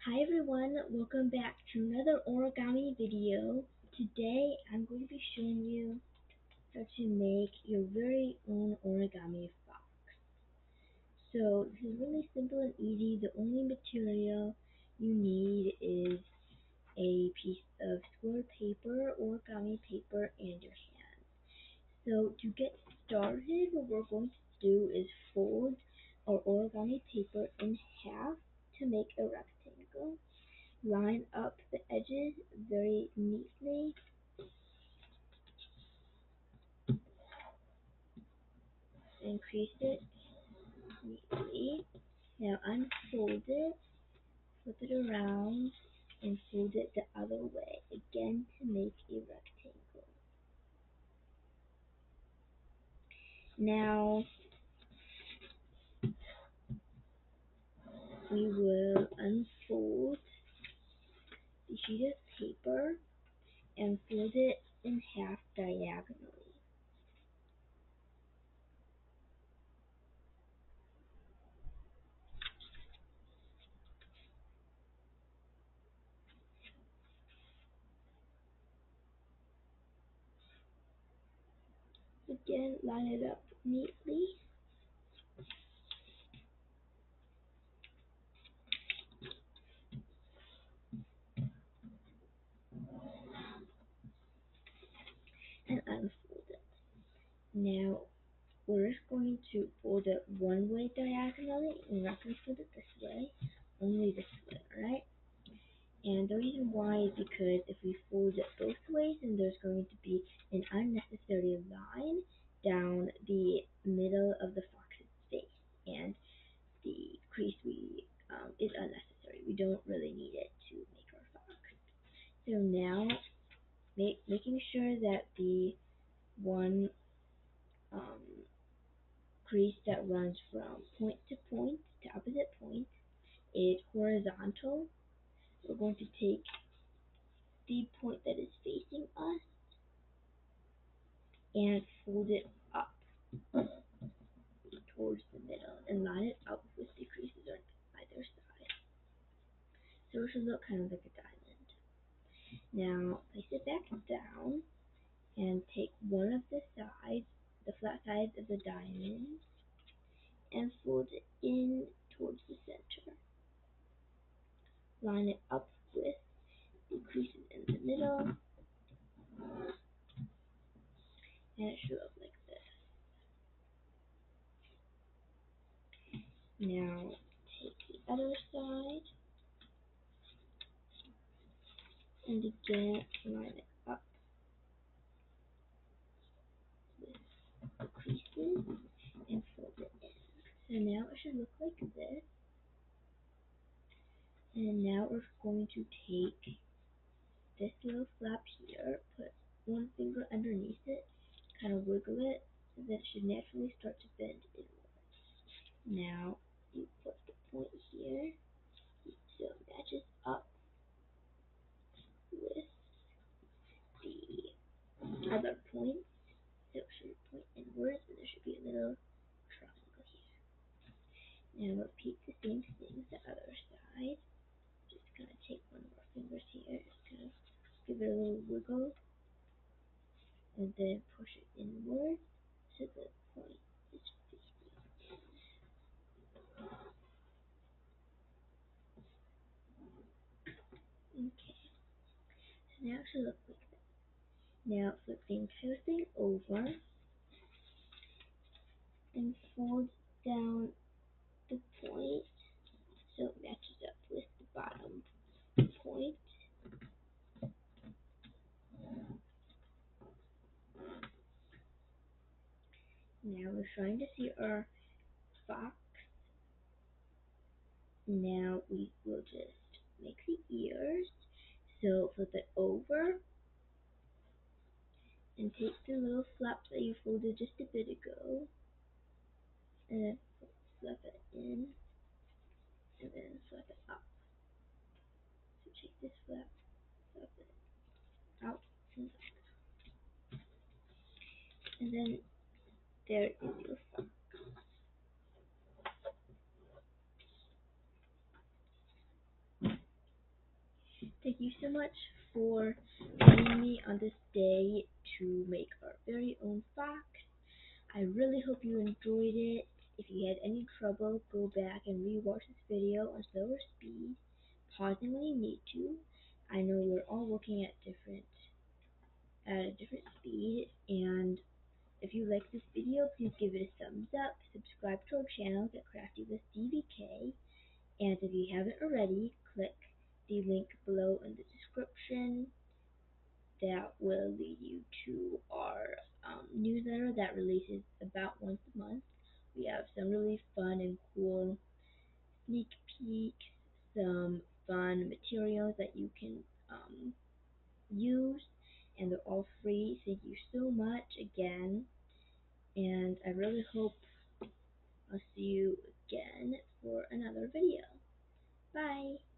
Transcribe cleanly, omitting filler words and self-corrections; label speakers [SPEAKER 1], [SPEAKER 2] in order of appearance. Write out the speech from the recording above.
[SPEAKER 1] Hi everyone, welcome back to another origami video. Today I'm going to be showing you how to make your very own origami fox. So this is really simple and easy. The only material you need is a piece of square paper, origami paper, and your hand. So to get started, what we're going to do is fold our origami paper in half to make a rectangle. Line up the edges very neatly, increase it neatly. Now unfold it, flip it around, and fold it the other way, again to make a rectangle. Now we will unfold the sheet of paper and fold it in half diagonally. Again, line it up neatly. And unfold it. Now we're just going to fold it one way diagonally, and we're not going to fold it this way, only this way, alright? And the reason why is because if we fold it both ways, then there's going to be an unnecessary line down the middle of the fox's face, and the crease is unnecessary. We don't really need it to make our fox. So now, making sure that the one um, crease that runs from point to opposite point is horizontal. We're going to take the point that is facing us and fold it up towards the middle and line it up with the creases on either side. So it should look kind of like a diamond. Now place it back down and take one of the sides, the flat sides of the diamond, and fold it in towards the center. Line it up with the creases in the middle, and it should look like this. Now take the other side and again line it up with the creases and fold it in. So now it should look like this. And now we're going to take this little flap here, put one finger underneath it, kind of wiggle it, so that it should naturally start to bend inward. Now you put the point here, so it matches up with the other point. So it should point inwards, and there should be a little triangle here. Now repeat the same thing the other side. Just kind of take one of our fingers here, just kind of give it a little wiggle, and then push it inward so the point is facing. Okay, so now it should look like that. Now flip the entire thing over and fold down the point so it matches up with the bottom point. Now we're trying to see our fox. Now we will just make the ears. So flip it over and take the little flap that you folded just a bit ago and then flip it in and then flip it up. So take this flap, flip it out and up. And then there is your fox. thank you so much for joining me on this day to make our very own fox. I really hope you enjoyed it. If you had any trouble, go back and rewatch this video on slower speed, pausing when you need to. I know we're all looking at a different speed, and if you like this video, please give it a thumbs up, subscribe to our channel at Crafty with DVK, and if you haven't already, click the link below in the description that will lead you to our newsletter that releases about once a month. We have some really fun and cool sneak peeks, some fun materials that you can use, and they're all free. Thank you so much again, and I really hope I'll see you again for another video. Bye!